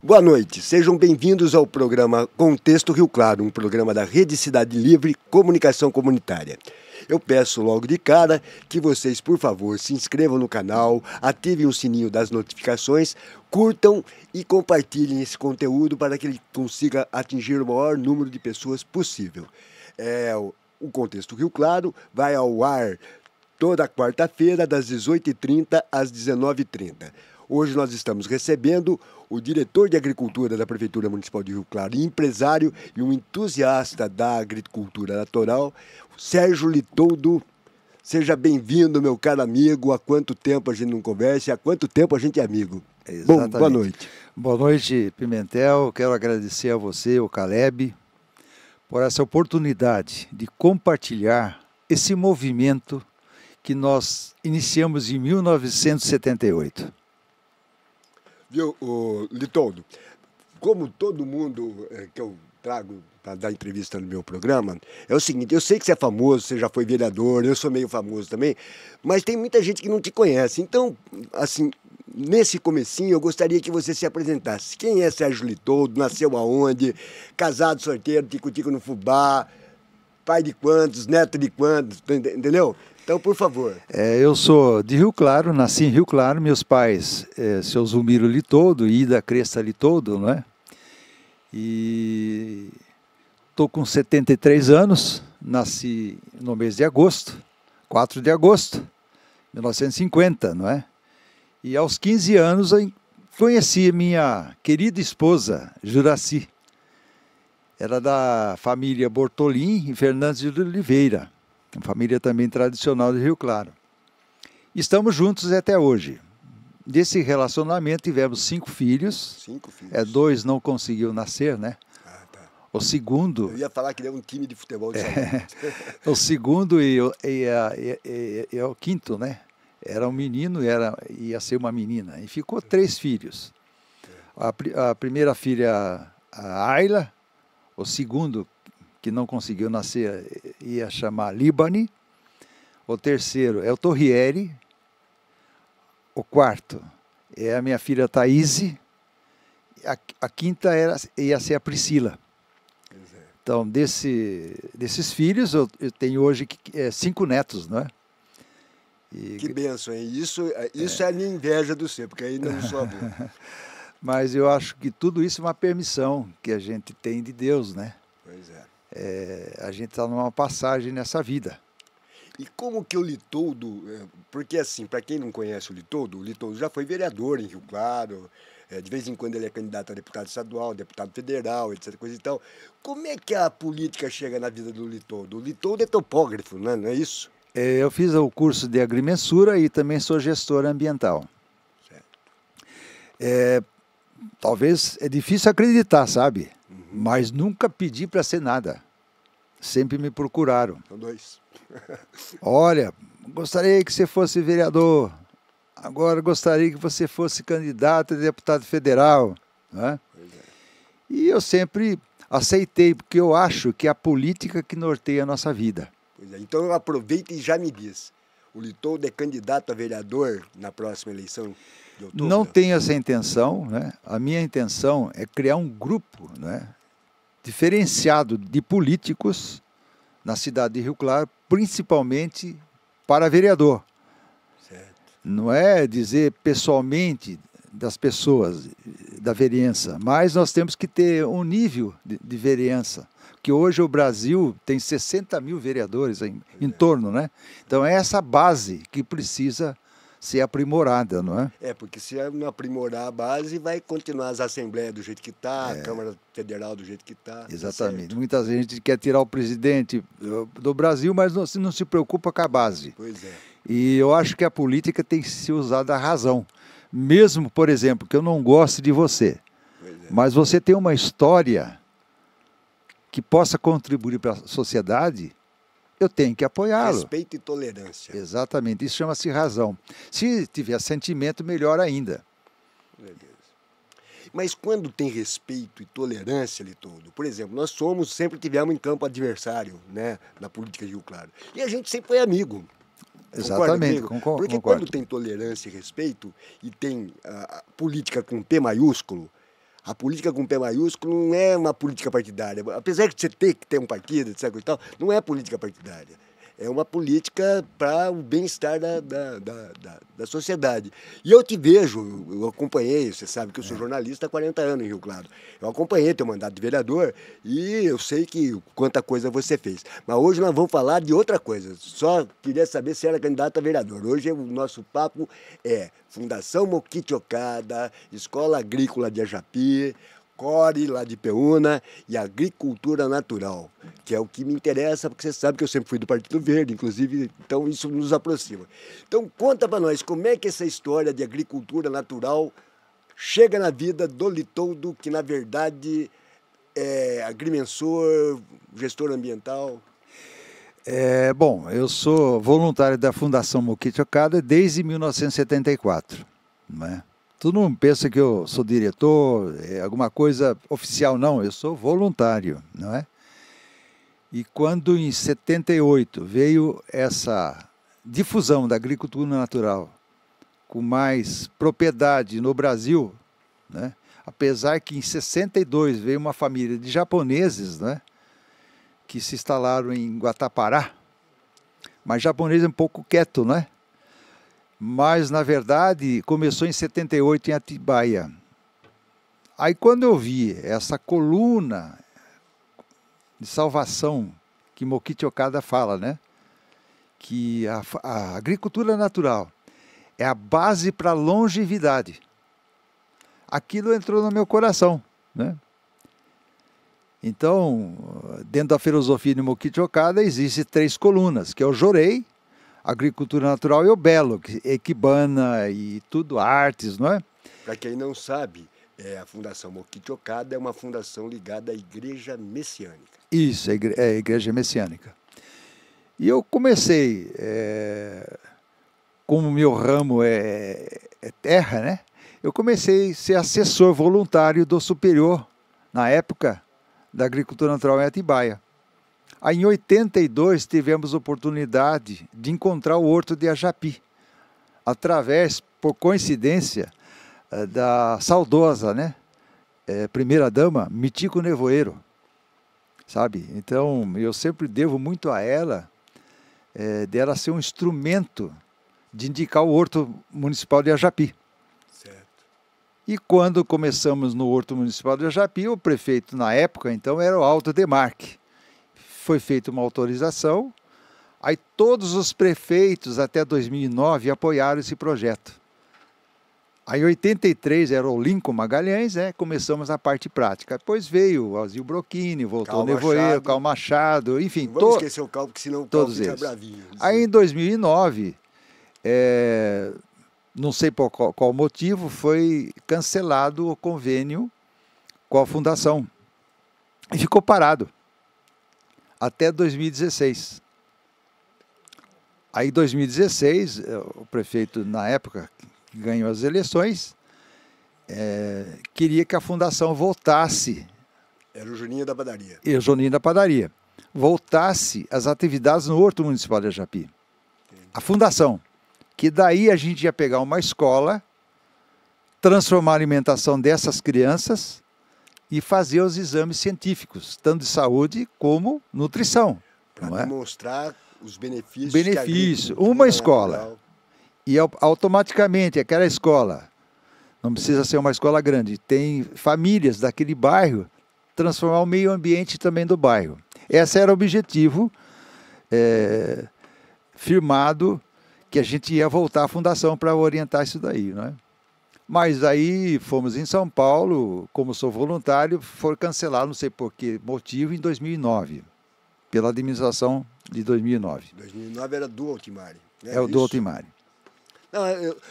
Boa noite, sejam bem-vindos ao programa Contexto Rio Claro, um programa da Rede Cidade Livre Comunicação Comunitária. Eu peço logo de cara que vocês, por favor, se inscrevam no canal, ativem o sininho das notificações, curtam e compartilhem esse conteúdo para que ele consiga atingir o maior número de pessoas possível. O Contexto Rio Claro vai ao ar toda quarta-feira, das 18h30 às 19h30. Hoje nós estamos recebendo o diretor de Agricultura da Prefeitura Municipal de Rio Claro, empresário e um entusiasta da agricultura natural, Sérgio Litoldo. Seja bem-vindo, meu caro amigo. Há quanto tempo a gente não conversa e há quanto tempo a gente é amigo. Exatamente. Bom, boa noite. Boa noite, Pimentel. Quero agradecer a você, o Caleb, por essa oportunidade de compartilhar esse movimento que nós iniciamos em 1978. Viu, Litoldo, como todo mundo que eu trago para dar entrevista no meu programa, é o seguinte: eu sei que você é famoso, você já foi vereador, eu sou meio famoso também, mas tem muita gente que não te conhece. Então, assim, nesse comecinho, eu gostaria que você se apresentasse. Quem é Sérgio Litoldo? Nasceu aonde? Casado, solteiro, tico-tico no fubá? Pai de quantos? Neto de quantos? Entendeu? Então, por favor. Eu sou de Rio Claro, nasci em Rio Claro. Meus pais, seu Zulmiro Litoldo e Ida Cresta Litoldo, não é? E estou com 73 anos, nasci no mês de agosto, 4 de agosto de 1950, não é? E aos 15 anos eu conheci minha querida esposa, Juraci. Era da família Bortolim e Fernandes de Oliveira, uma família também tradicional de Rio Claro. Estamos juntos até hoje. Desse relacionamento tivemos 5 filhos. 5 filhos. 2 não conseguiu nascer, né? Ah, tá. O segundo... Eu ia falar que ele é um time de futebol de salão. O segundo e o quinto, né? Era um menino e ia ser uma menina. E ficou 3 filhos. A primeira filha, a Ayla. O segundo, que não conseguiu nascer, ia chamar Libani. O terceiro é o Torriere. O quarto é a minha filha Thaís. A quinta ia ser a Priscila. Então, desses filhos, eu tenho hoje 5 netos, não é? Que bênção, hein? Isso é a minha inveja do seu, porque aí não sou avô. Mas eu acho que tudo isso é uma permissão que a gente tem de Deus, né? Pois é. A gente está numa passagem nessa vida. E como que o Litoldo, porque assim, para quem não conhece o Litoldo já foi vereador em Rio Claro, de vez em quando ele é candidato a deputado estadual, deputado federal, etc, coisa e tal. Como é que a política chega na vida do Litoldo? O Litoldo é topógrafo, né? Não é isso? Eu fiz o curso de agrimensura e também sou gestor ambiental. Certo. Talvez é difícil acreditar, sabe? Mas nunca pedi para ser nada. Sempre me procuraram. São 2. Olha, gostaria que você fosse vereador. Agora gostaria que você fosse candidato a deputado federal. Né? E eu sempre aceitei, porque eu acho que é a política que norteia a nossa vida. Pois é. Então eu aproveito e já me diz. O Litoldo é candidato a vereador na próxima eleição de outubro? Não tenho essa intenção, né? A minha intenção é criar um grupo, né, diferenciado de políticos na cidade de Rio Claro, principalmente para vereador. Certo. Não é dizer pessoalmente das pessoas da vereança, mas nós temos que ter um nível de vereança, que hoje o Brasil tem 60 mil vereadores em torno, né? Então é essa base que precisa ser aprimorada, não é? Porque se não aprimorar a base, vai continuar as assembleias do jeito que está, a Câmara Federal do jeito que está. Exatamente. Tá. Muita gente quer tirar o presidente do Brasil, mas não se preocupa com a base. Pois é. E eu acho que a política tem que ser usada à razão. Mesmo, por exemplo, que eu não goste de você, mas você tem uma história que possa contribuir para a sociedade, eu tenho que apoiá-lo. Respeito e tolerância. Exatamente, isso chama-se razão. Se tiver sentimento, melhor ainda. Beleza. Mas quando tem respeito e tolerância, Litoldo, por exemplo, nós sempre tivemos em campo adversário, né, na política de Rio Claro. E a gente sempre foi amigo. Exatamente, concordo. Porque concordo. quando tem tolerância e respeito, e tem política com P maiúsculo, A política com P maiúsculo não é uma política partidária. Apesar de você ter que ter um partido, etc. e tal, não é política partidária. É uma política para o bem-estar da sociedade. E eu te vejo, eu acompanhei, você sabe que eu sou jornalista há 40 anos em Rio Claro. Eu acompanhei teu mandato de vereador e eu sei que quanta coisa você fez. Mas hoje nós vamos falar de outra coisa. Só queria saber se era candidato a vereador. Hoje o nosso papo é Fundação Mokichi Okada, Escola Agrícola de Ajapi, Core, lá de Peúna, e agricultura natural, que é o que me interessa, porque você sabe que eu sempre fui do Partido Verde, inclusive, então isso nos aproxima. Então conta para nós, como é que essa história de agricultura natural chega na vida do Litoldo, que na verdade é agrimensor, gestor ambiental? Bom, eu sou voluntário da Fundação Mokichi Okada desde 1974, não é? Tu não pensa que eu sou diretor, alguma coisa oficial, não. Eu sou voluntário, não é? E quando em 78 veio essa difusão da agricultura natural com mais propriedade no Brasil, né? Apesar que em 62 veio uma família de japoneses, né? Que se instalaram em Guatapará, mas japonês é um pouco quieto, né? Mas, na verdade, começou em 78 em Atibaia. Aí, quando eu vi essa coluna de salvação que Mokichi Okada fala, né? Que a agricultura natural é a base para a longevidade. Aquilo entrou no meu coração, né? Então, dentro da filosofia de Mokichi Okada, existem 3 colunas, que é o Jorei, agricultura natural, e o Belo, Equibana e tudo, artes, não é? Para quem não sabe, a Fundação Mokichi Okada é uma fundação ligada à Igreja Messiânica. Isso, é a Igreja Messiânica. E eu comecei, como meu ramo é terra, né? Eu comecei a ser assessor voluntário do superior, na época, da agricultura natural em Atibaia. Aí, em 82, tivemos a oportunidade de encontrar o Horto de Ajapi, através, por coincidência, da saudosa, né? Primeira-dama, Mitiko Nevoeiro, sabe? Então, eu sempre devo muito a ela, dela ser um instrumento de indicar o Horto Municipal de Ajapi. Certo. E quando começamos no Horto Municipal de Ajapi, o prefeito, na época, então, era o Alto Demarque. Foi feita uma autorização, aí todos os prefeitos até 2009 apoiaram esse projeto. Aí em 83 era o Lincoln Magalhães, né? Começamos a parte prática. Depois veio o Alzio Brocchini, voltou o Nevoeiro, Cal Machado, enfim. Não vamos esquecer o Cal, porque senão o Cal fica bravinho. Aí em 2009, não sei por qual motivo, foi cancelado o convênio com a fundação. E ficou parado até 2016. Aí em 2016, o prefeito, na época, que ganhou as eleições, queria que a fundação voltasse. Era o Juninho da Padaria. E o Juninho da Padaria. Voltasse às atividades no Horto Municipal de Ajapi. A fundação. Que daí a gente ia pegar uma escola, transformar a alimentação dessas crianças e fazer os exames científicos, tanto de saúde como nutrição. Para demonstrar os benefícios. Benefício. Uma escola. Natural. E automaticamente aquela escola, não precisa ser uma escola grande, tem famílias daquele bairro, transformar o meio ambiente também do bairro. Esse era o objetivo firmado, que a gente ia voltar à fundação para orientar isso daí, não é? Mas aí fomos em São Paulo, como sou voluntário, foi cancelado, não sei por que motivo, em 2009, pela administração de 2009. 2009 era do Altimari. Né? É o do Altimari. Não,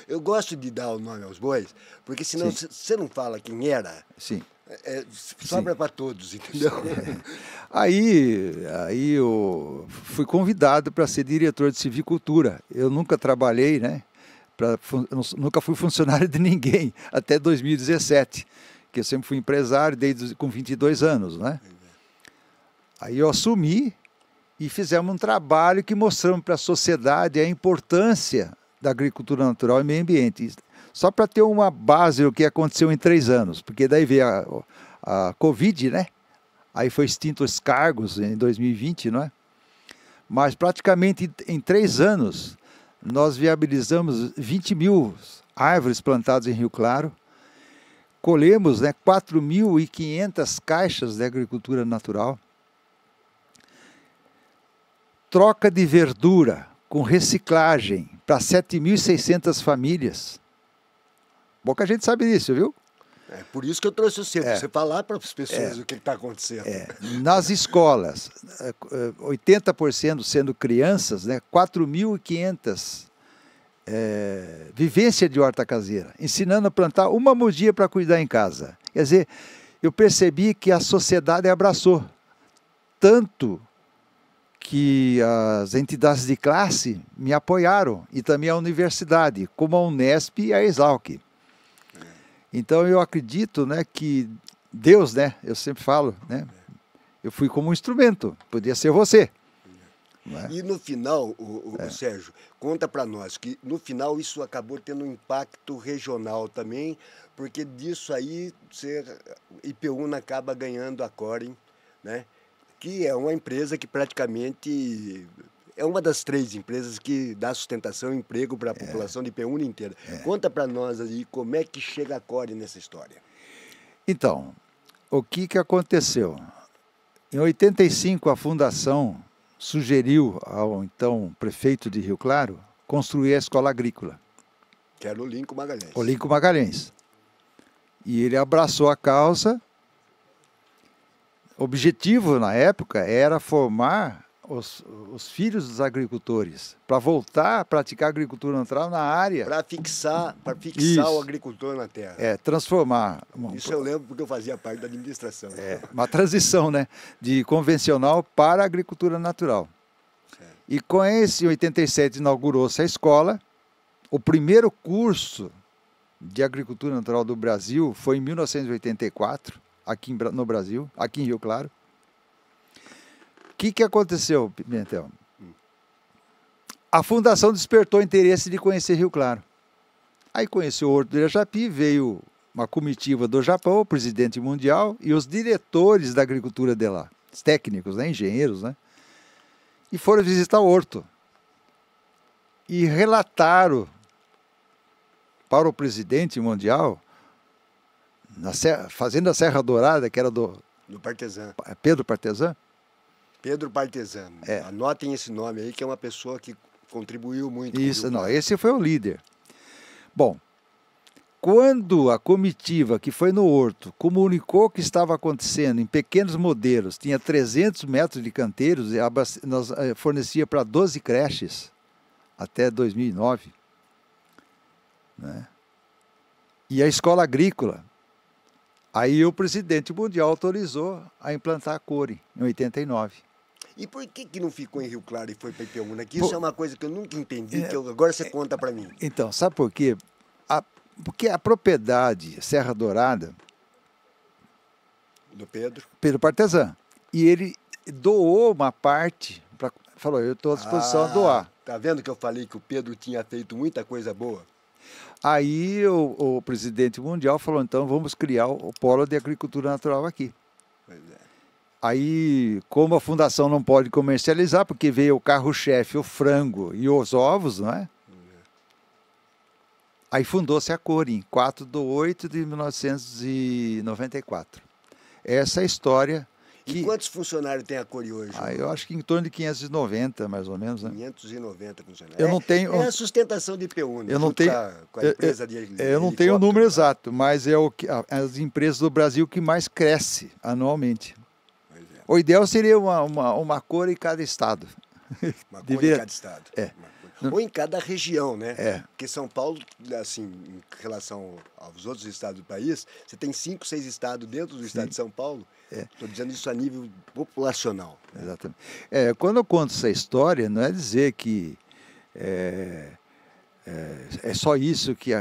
eu gosto de dar o nome aos bois, porque senão você não fala quem era, sim. Sobra para todos, entendeu? Aí eu fui convidado para ser diretor de civicultura. Eu nunca trabalhei, né? Nunca fui funcionário de ninguém, até 2017, que eu sempre fui empresário desde com 22 anos, né? Aí eu assumi e fizemos um trabalho que mostramos para a sociedade a importância da agricultura natural e meio ambiente. Só para ter uma base do que aconteceu em 3 anos, porque daí veio a Covid, né? Aí foi extinto os cargos em 2020, não é? Mas praticamente em 3 anos nós viabilizamos 20 mil árvores plantadas em Rio Claro, colhemos, né, 4.500 caixas de agricultura natural, troca de verdura com reciclagem para 7.600 famílias. Pouca gente sabe disso, viu? É por isso que eu trouxe você, para você falar para as pessoas o que está acontecendo. Nas escolas, 80% sendo crianças, né, 4.500 vivência de horta caseira, ensinando a plantar uma mudia para cuidar em casa. Quer dizer, eu percebi que a sociedade abraçou, tanto que as entidades de classe me apoiaram, e também a universidade, como a Unesp e a Exalc. Então eu acredito, né, que Deus, né, eu sempre falo, né, eu fui como um instrumento, podia ser você. E no final, Sérgio, conta para nós que no final isso acabou tendo um impacto regional também, porque disso aí Ipeúna acaba ganhando a Corem, né? Que é uma empresa que praticamente é uma das 3 empresas que dá sustentação e emprego para a população de Ipeúna inteira. Conta para nós aí como é que chega a Corem nessa história. Então, o que aconteceu? Em 85 a fundação sugeriu ao então prefeito de Rio Claro construir a escola agrícola. Que era o Lincoln Magalhães. O Lincoln Magalhães. E ele abraçou a causa. O objetivo na época era formar os filhos dos agricultores, para voltar a praticar agricultura natural na área. Para fixar o agricultor na terra. Transformar. Isso eu lembro porque eu fazia parte da administração. Uma transição, né, de convencional para a agricultura natural. Certo. E com esse, em 87, inaugurou-se a escola. O primeiro curso de agricultura natural do Brasil foi em 1984, aqui no Brasil, aqui em Rio Claro. O que aconteceu, Pimentel? A fundação despertou interesse de conhecer Rio Claro. Aí conheceu o Horto do Irajapi, veio uma comitiva do Japão, o presidente mundial e os diretores da agricultura de lá, os técnicos, né, engenheiros, né? E foram visitar o Horto. E relataram para o presidente mundial, fazenda Serra Dourada, que era do Partezan. Pedro Partezan. Pedro Partezan. Anotem esse nome aí, que é uma pessoa que contribuiu muito. Isso, não, esse foi o líder. Bom, quando a comitiva que foi no Horto comunicou o que estava acontecendo em pequenos modelos, tinha 300 metros de canteiros, e nós fornecia para 12 creches até 2009. Né? E a escola agrícola, aí o presidente mundial autorizou a implantar a Corem em 89. E por que não ficou em Rio Claro e foi para Ipeúna? Que isso é uma coisa que eu nunca entendi, que agora você conta para mim. Então, sabe por quê? Porque a propriedade Serra Dourada do Pedro Partezan, e ele doou uma parte, falou, eu estou à disposição a doar. Tá vendo que eu falei que o Pedro tinha feito muita coisa boa? Aí o presidente mundial falou, então vamos criar o polo de agricultura natural aqui. Pois é. Aí, como a fundação não pode comercializar, porque veio o carro-chefe, o frango e os ovos, não é? Aí fundou-se a Corem, 4 de 8 de 1994. Essa é a história. E quantos funcionários tem a Corem hoje? Eu acho que em torno de 590, mais ou menos. Né? 590 funcionários. Eu não tenho, é a sustentação de Ipeúna. Eu não tenho, com a empresa eu não tenho o número exato, mas é as empresas do Brasil que mais cresce anualmente. O ideal seria uma Corem em cada estado. Uma Corem em cada estado. Ou em cada região, né? Porque São Paulo, assim, em relação aos outros estados do país, você tem 5, 6 estados dentro do estado de São Paulo. Estou dizendo isso a nível populacional. Né? Exatamente. Quando eu conto essa história, não é dizer que é só isso que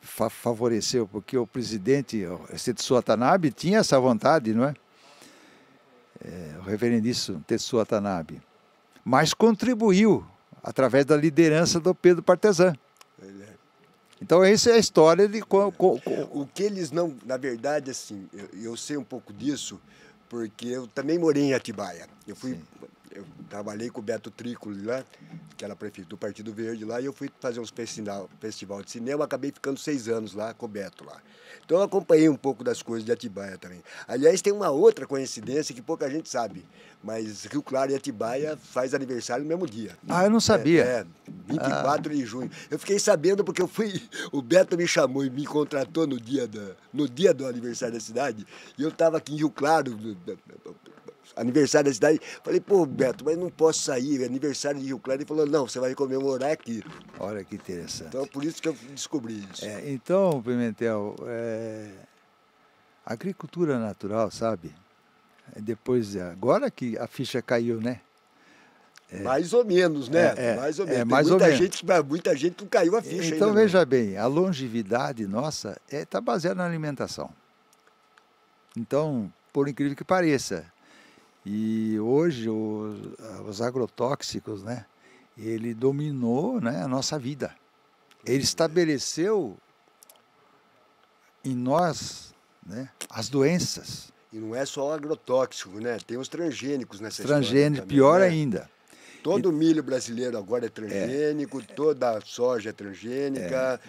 favoreceu, porque o presidente, o Tetsuo Watanabe, tinha essa vontade, não é? O reverendíssimo Tetsuo Watanabe, mas contribuiu através da liderança do Pedro Partezan. Então, essa é a história de... O que eles não... Na verdade, assim, eu sei um pouco disso, porque eu também morei em Atibaia. Eu trabalhei com o Beto Trícoli lá, que era prefeito do Partido Verde lá, e eu fui fazer uns festival de cinema, acabei ficando 6 anos lá com o Beto lá. Então eu acompanhei um pouco das coisas de Atibaia também. Aliás, tem uma outra coincidência que pouca gente sabe, mas Rio Claro e Atibaia faz aniversário no mesmo dia. Ah, eu não sabia. 24 de junho. Eu fiquei sabendo porque o Beto me chamou e me contratou no dia do aniversário da cidade, e eu estava aqui em Rio Claro, aniversário da cidade. Falei, pô, Beto, mas não posso sair, é aniversário de Rio Claro. Ele falou, não, você vai comemorar aqui. Olha que interessante. Então, por isso que eu descobri isso. Então, Pimentel, agricultura natural, sabe? Agora que a ficha caiu, né? Mais ou menos, né? Mais ou menos. Mais ou menos. Muita gente não caiu a ficha então, ainda. Veja bem, a longevidade nossa está baseada na alimentação. Então, por incrível que pareça, e hoje os agrotóxicos, né, ele dominou, né, a nossa vida. Ele estabeleceu em nós, né, as doenças. E não é só o agrotóxico, né? Tem os transgênicos nessa Transgênico, também, pior né? ainda. Todo milho brasileiro agora é transgênico, toda a soja é transgênica.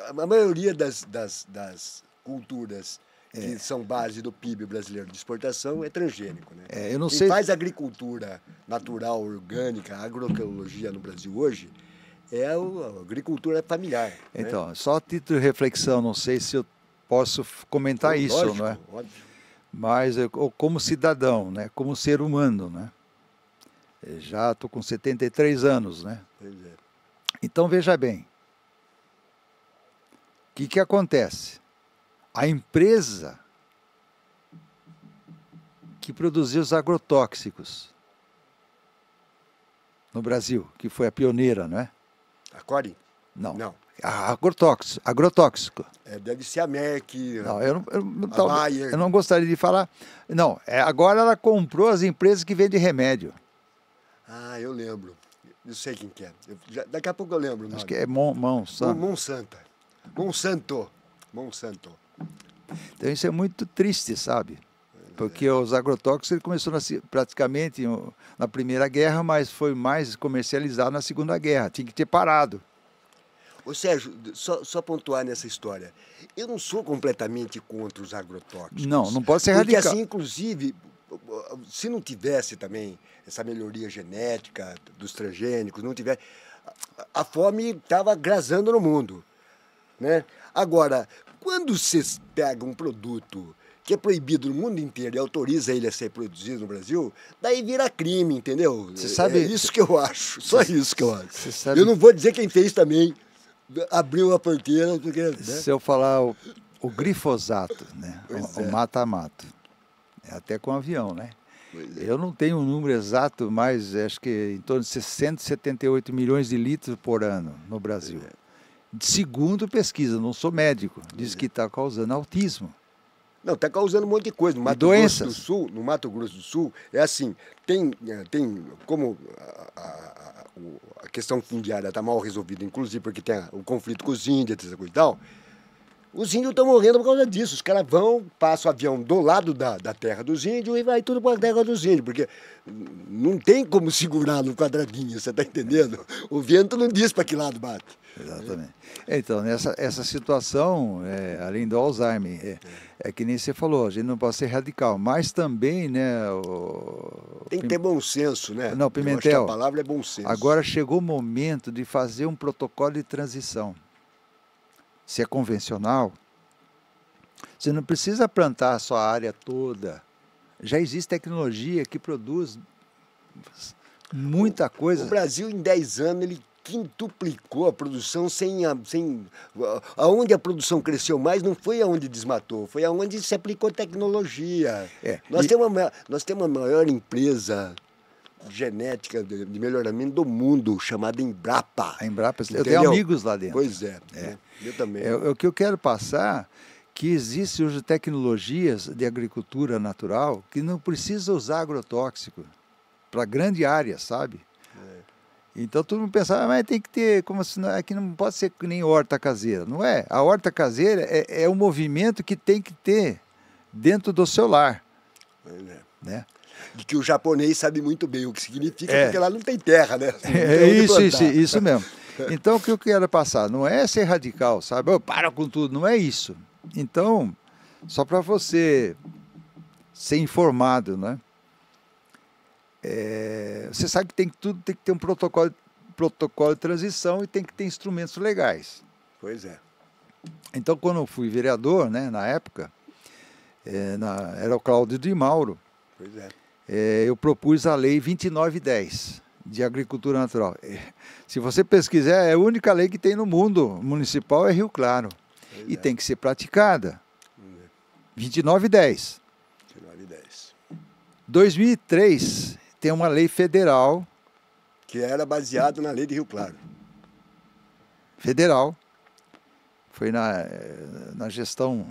A maioria das culturas que são base do PIB brasileiro de exportação é transgênico, né? Eu não Quem sei... faz agricultura natural, orgânica, agroecologia no Brasil hoje é a agricultura familiar. Então, né? só a título de reflexão, não sei se eu posso comentar isso, lógico, não é? Óbvio. Mas eu, como cidadão, né, como ser humano, né? Já estou com 73 anos, né? Pois é. Então, veja bem, o que acontece? A empresa que produziu os agrotóxicos no Brasil, que foi a pioneira, não é? A Cori? Não. Não. Agrotóxico. Deve ser a Merck, Não, a Bayer. eu não gostaria de falar. Não, agora ela comprou as empresas que vendem remédio. Ah, eu lembro. Eu sei quem que é. Daqui a pouco eu lembro. Acho que é Monsanto. Monsanto. Então isso é muito triste, sabe? Porque os agrotóxicos ele começou praticamente na Primeira Guerra, mas foi mais comercializado na Segunda Guerra. Tinha que ter parado. Ô Sérgio, só pontuar nessa história. Eu não sou completamente contra os agrotóxicos. Não pode ser porque radical. Assim, inclusive, se não tivesse também essa melhoria genética dos transgênicos, não tivesse, a fome estava grasando no mundo, né? Agora, quando você pega um produto que é proibido no mundo inteiro e autoriza ele a ser produzido no Brasil, daí vira crime, entendeu? Você sabe, é isso que eu acho, só isso que eu acho. Sabe, eu não vou dizer quem fez também, abriu a porteira, porque... Né? Se eu falar o glifosato, né? O mata-mato, até com avião, né? Eu não tenho um número exato, mas acho que em torno de 678 milhões de litros por ano no Brasil. Segundo pesquisa, não sou médico, diz que está causando autismo. Não, está causando um monte de coisa. No Mato Grosso do Sul, é assim, tem como a questão fundiária está mal resolvida, inclusive porque tem o conflito com os índios, essa coisa e tal. Os índios estão morrendo por causa disso. Os caras passam o avião do lado da terra dos índios e vai tudo para a terra dos índios, porque não tem como segurar no quadradinho, você está entendendo? O vento não diz para que lado bate. Exatamente. Então, essa situação, além do Alzheimer, é que nem você falou, a gente não pode ser radical, mas também, né... Tem que ter bom senso, né? Não, Pimentel, eu acho que a palavra é bom senso. Agora chegou o momento de fazer um protocolo de transição. Se é convencional, você não precisa plantar a sua área toda. Já existe tecnologia que produz muita coisa. O Brasil, em 10 anos, ele quintuplicou a produção aonde a produção cresceu mais não foi aonde desmatou, foi aonde se aplicou tecnologia. Nós temos a maior empresa genética de melhoramento do mundo, chamada Embrapa. A Embrapa, eu tenho amigos lá dentro. Pois é. Eu também. O que eu quero passar que existem hoje tecnologias de agricultura natural que não precisa usar agrotóxico para grande área, sabe? Então todo mundo pensava, mas tem que ter, como se aqui não pode ser que nem horta caseira. Não é. A horta caseira é um movimento que tem que ter dentro do seu lar. Né? De que o japonês sabe muito bem o que significa, porque lá não tem terra, né? Isso mesmo. Então o que eu quero passar? Não é ser radical, sabe? Oh, para com tudo, não é isso. Então, só para você ser informado, né? Você sabe que tudo tem que ter um protocolo de transição e tem que ter instrumentos legais. Pois é. Então, quando eu fui vereador, né, na época, era o Cláudio de Mauro, pois é. Eu propus a Lei 2910 de Agricultura Natural. Se você pesquisar, é a única lei que tem no mundo municipal, é Rio Claro. Pois e tem que ser praticada. 2910. 2910. 2003... tem uma lei federal. Que era baseado na lei de Rio Claro. Federal. Foi na gestão,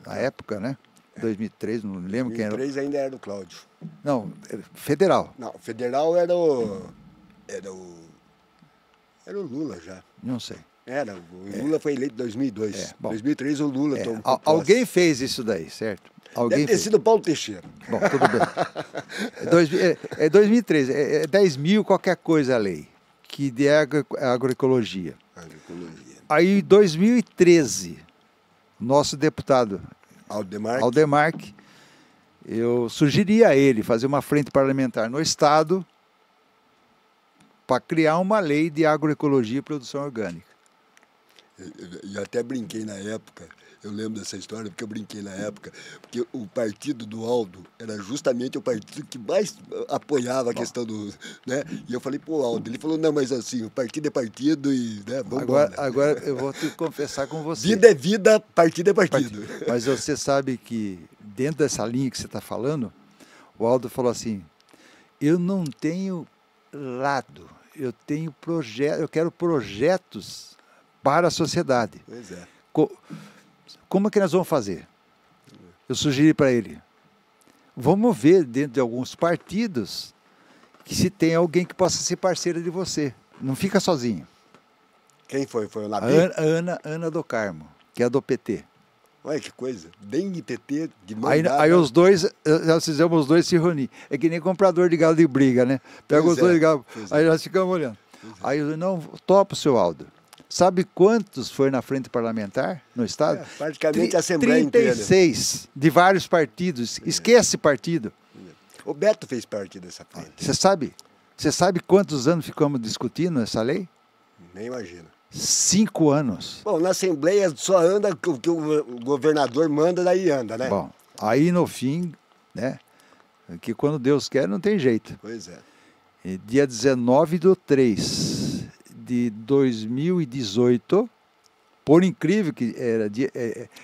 na época, né? 2003, não lembro quem era. 2003 ainda era o Cláudio. Não, federal. Não, federal era o Lula já. Não sei. O Lula foi eleito em 2002. Bom, 2003 o Lula tomou posse. Alguém fez isso daí, certo? Deve ter sido Paulo Teixeira. Bom, tudo bem. 2013, 10 mil qualquer coisa a lei, que de agroecologia. Aí, em 2013, nosso deputado Aldemarque, eu sugeri a ele fazer uma frente parlamentar no Estado para criar uma lei de agroecologia e produção orgânica. Eu até brinquei na época. Eu lembro dessa história porque eu brinquei na época, porque o partido do Aldo era justamente o partido que mais apoiava a questão do... Né? E eu falei, pô, Aldo, ele falou, não, mas assim, o partido é partido e... Né, agora eu vou te confessar com você. Vida é vida, partido é partido. Mas você sabe que dentro dessa linha que você está falando, o Aldo falou assim, eu não tenho lado, eu tenho projeto, eu quero projetos para a sociedade. Pois é. Como é que nós vamos fazer? Eu sugeri para ele, vamos ver dentro de alguns partidos que se tem alguém que possa ser parceira de você. Não fica sozinho. Quem foi? Foi o Labi? Ana do Carmo, que é do PT. Olha que coisa. Bem de PT, de mão aí os dois, nós fizemos os dois se reunir. É que nem comprador de galo de briga, né? Pega os dois de galo, aí nós ficamos olhando. Aí eu não, topo, seu Aldo. Sabe quantos foi na frente parlamentar no Estado? Praticamente a Assembleia 36 inteira. De vários partidos. Esquece partido. O Beto fez parte dessa frente. Você sabe quantos anos ficamos discutindo essa lei? Nem imagino. 5 anos. Bom, na Assembleia só anda o que o governador manda, daí anda, né? Bom, aí no fim, né? Que quando Deus quer não tem jeito. Pois é. E dia 19/3 de 2018, por incrível que era,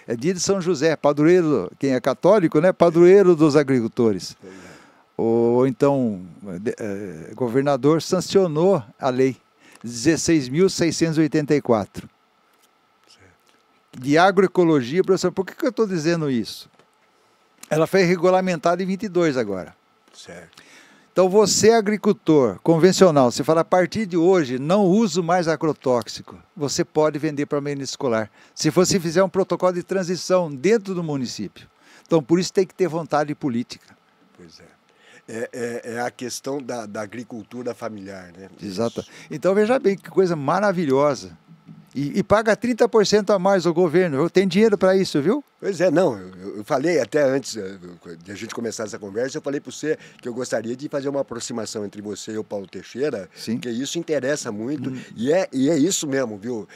é dia de São José, padroeiro, quem é católico, né? Padroeiro dos agricultores. Ou então, o governador sancionou a lei 16.684 de agroecologia. Professor, por que eu estou dizendo isso? Ela foi regulamentada em 22 agora. Certo. Então você, agricultor convencional, você fala, a partir de hoje não uso mais agrotóxico, você pode vender para a merenda escolar, se você fizer um protocolo de transição dentro do município. Então por isso tem que ter vontade política. Pois é. É a questão da agricultura familiar, né? Exato. Então veja bem que coisa maravilhosa. E paga 30% a mais o governo. Tem dinheiro para isso, viu? Pois é, não. Eu falei até antes de a gente começar essa conversa, eu falei para você que eu gostaria de fazer uma aproximação entre você e o Paulo Teixeira, sim, porque isso interessa muito. E é isso mesmo, viu?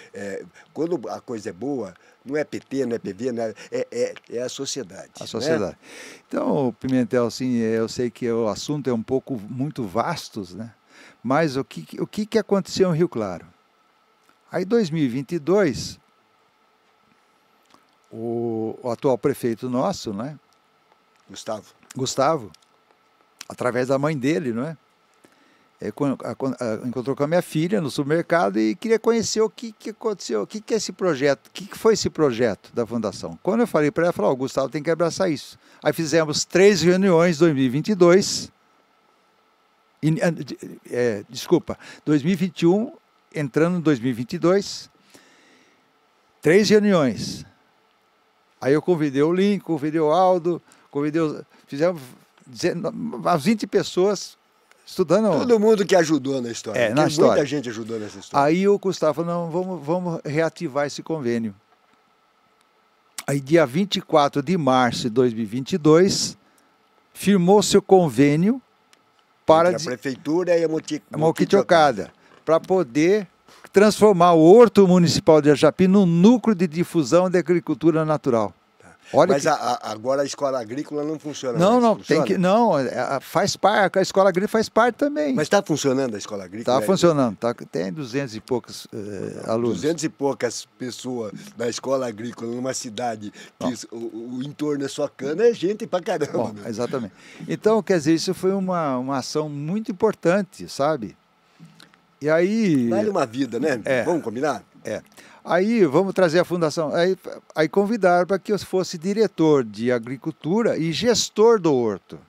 Quando a coisa é boa, não é PT, não é PV, não é a sociedade. A sociedade. Né? Então, Pimentel, assim, eu sei que o assunto é um pouco muito vasto, né? Mas o que aconteceu em Rio Claro? Aí, em 2022, o atual prefeito nosso, né? Gustavo, através da mãe dele, não é? Encontrou com a minha filha no supermercado e queria conhecer o que aconteceu, o que é esse projeto, o que foi esse projeto da fundação. Quando eu falei para ela, ela falou, o Gustavo tem que abraçar isso. Aí fizemos 3 reuniões em 2022, Desculpa, 2021, entrando em 2022, 3 reuniões. Aí eu convidei o Lincoln, convidei o Aldo, fizemos umas 20 pessoas estudando. Todo mundo que ajudou na história. Na história. Muita gente ajudou nessa história. Aí o Gustavo falou, não, vamos reativar esse convênio. Aí dia 24 de março de 2022, firmou-se o convênio para a prefeitura e a Moquitiocada, para poder transformar o Horto Municipal de Ajapi num núcleo de difusão da agricultura natural. Olha mas agora a escola agrícola não funciona não, mais. Não, funciona? Faz parte, a escola agrícola faz parte também. Mas está funcionando a escola agrícola? Está funcionando, tem 200 e poucos alunos. 200 e poucas pessoas da escola agrícola numa cidade que o entorno é só cana, é gente pra caramba. Bom, exatamente. Então, quer dizer, isso foi uma ação muito importante, sabe? E aí... Vale uma vida, né? Vamos combinar? Aí vamos trazer a fundação. Aí convidaram para que eu fosse diretor de agricultura e gestor do horto.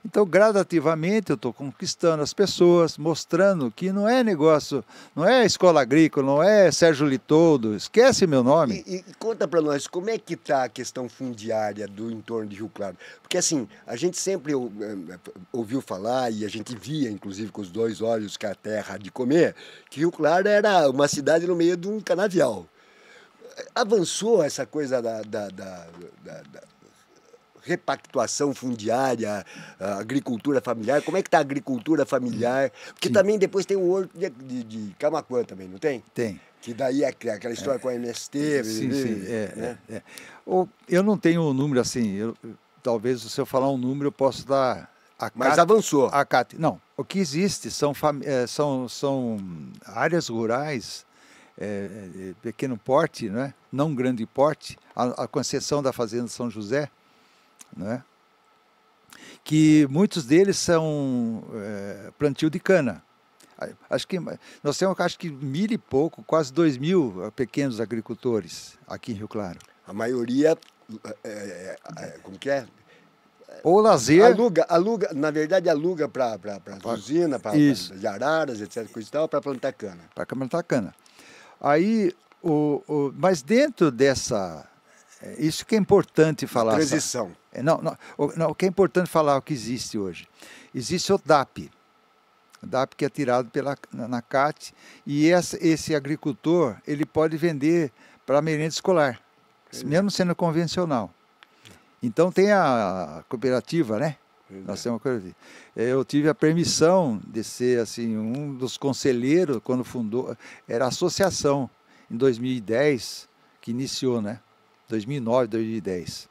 Então, gradativamente, eu estou conquistando as pessoas, mostrando que não é negócio, não é escola agrícola, não é Sérgio Litoldo, esquece meu nome. E conta para nós, como é que está a questão fundiária do entorno de Rio Claro? Porque assim, a gente sempre ouviu falar, e a gente via, inclusive com os 2 olhos que a terra de comer, que Rio Claro era uma cidade no meio de um canavial. Avançou essa coisa da repactuação fundiária, agricultura familiar? Como é que está a agricultura familiar? Porque também depois tem o horto de Camaquã também, não tem? Tem. Que daí é aquela história com a MST. Sim, né? Eu não tenho um número assim, talvez se eu falar um número eu posso dar... Mas avançou. Não, o que existe são áreas rurais, pequeno porte, né? Não grande porte, a concessão da Fazenda São José, né? Que muitos deles são plantio de cana. Acho que nós temos, acho que 1.000 e pouco, quase 2.000 pequenos agricultores aqui em Rio Claro. A maioria, como que é? Ou lazer. Aluga, na verdade aluga para usina, para as araras, etc, coisa e tal, para plantar cana. Para plantar cana. Aí, mas dentro dessa... Isso que é importante falar. Transição. Não, o que é importante falar, o que existe hoje. Existe o DAP. O DAP que é tirado na CAT, e esse agricultor, ele pode vender para merenda escolar, mesmo sendo convencional. Então tem a cooperativa, né? Nós temos uma cooperativa. Eu tive a permissão de ser assim, um dos conselheiros, quando fundou, era a associação, em 2010, que iniciou, né? 2009, 2010.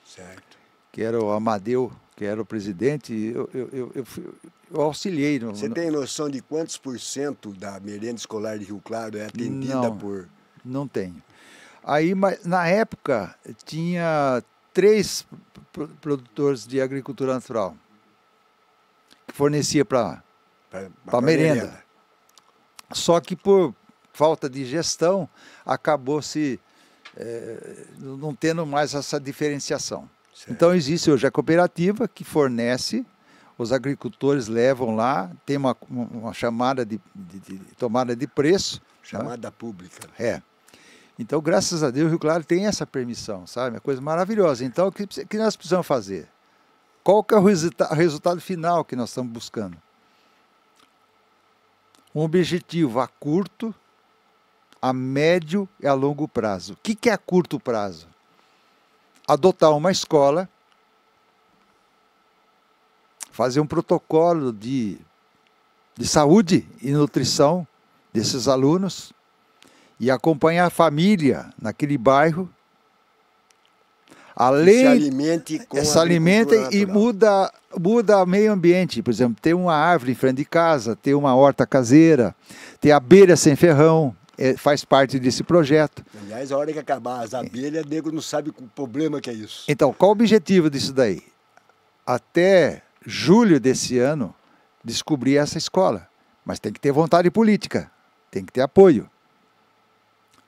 Certo. Que era o Amadeu, que era o presidente, eu auxiliei. Você tem noção de quantos % da merenda escolar de Rio Claro é atendida por... Não tenho. Aí, na época, tinha 3 produtores de agricultura natural que fornecia para merenda. Só que por falta de gestão, acabou-se não tendo mais essa diferenciação. Certo. Então existe hoje a cooperativa que fornece, os agricultores levam lá, tem uma chamada de tomada de preço. Chamada pública. Então, graças a Deus, o Rio Claro tem essa permissão, sabe? É uma coisa maravilhosa. Então, o que nós precisamos fazer? Qual que é o resultado final que nós estamos buscando? Um objetivo a curto, a médio e a longo prazo. O que é a curto prazo? Adotar uma escola, fazer um protocolo de saúde e nutrição desses alunos e acompanhar a família naquele bairro. Além se alimente e muda o meio ambiente. Por exemplo, ter uma árvore em frente de casa, ter uma horta caseira, ter abelha sem ferrão. Faz parte desse projeto. Aliás, a hora que acabar as abelhas, o nego não sabe o problema que é isso. Então, qual o objetivo disso daí? Até julho desse ano, descobrir essa escola. Mas tem que ter vontade política, tem que ter apoio.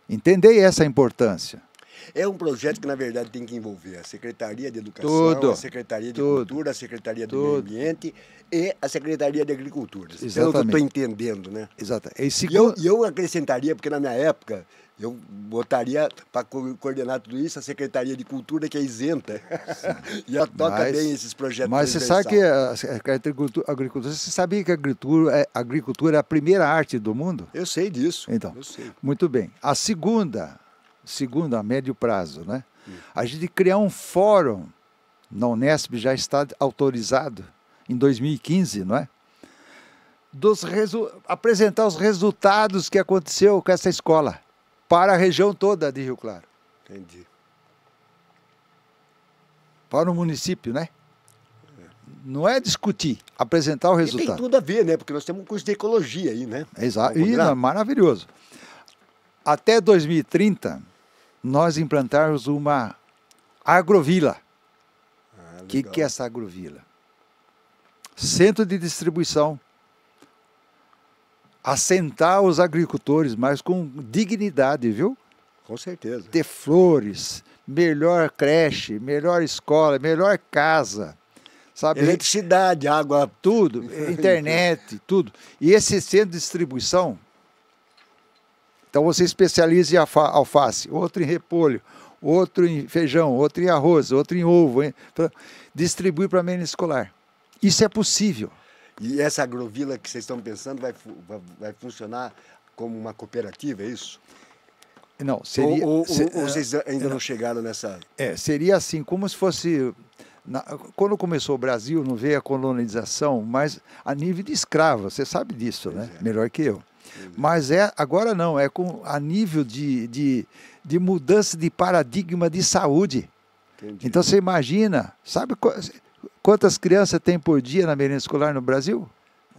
Entender essa importância. É um projeto que, na verdade, tem que envolver a Secretaria de Educação, a Secretaria de Cultura, a Secretaria do Meio Ambiente e a Secretaria de Agricultura. Exatamente. Pelo que eu estou entendendo, né? Exato. E eu acrescentaria, porque na minha época eu botaria para coordenar tudo isso a Secretaria de Cultura, que é isenta. E ela toca bem esses projetos. Mas você sabe que a agricultura, você sabia que a agricultura é a primeira arte do mundo? Eu sei disso. Então, eu sei. Muito bem. A segunda, a médio prazo, né? A gente criar um fórum na Unesp, já está autorizado em 2015, não é? Apresentar os resultados que aconteceu com essa escola para a região toda de Rio Claro. Entendi. Para o município, né? Não é discutir, apresentar o resultado. E tem tudo a ver, né? Porque nós temos um curso de ecologia aí, né? Exato. E é maravilhoso. Até 2030, nós implantarmos uma agrovila. O que é essa agrovila? Centro de distribuição. Assentar os agricultores, mas com dignidade, viu? Com certeza. Ter flores, melhor creche, melhor escola, melhor casa. Sabe? Eletricidade, água. Tudo, internet, tudo. E esse centro de distribuição, então você especializa em alface, outro em repolho, outro em feijão, outro em arroz, outro em ovo. Então, distribui para a merenda escolar. Isso é possível. E essa agrovila que vocês estão pensando vai funcionar como uma cooperativa, é isso? Não, seria... Ou vocês ainda não chegaram nessa... Seria assim, como se fosse... Quando começou o Brasil, não veio a colonização, mas a nível de escravo, você sabe disso, né? Melhor que eu. Mas agora não, a nível de mudança de paradigma de saúde. Entendi. Então você imagina, sabe quantas crianças tem por dia na merenda escolar no Brasil?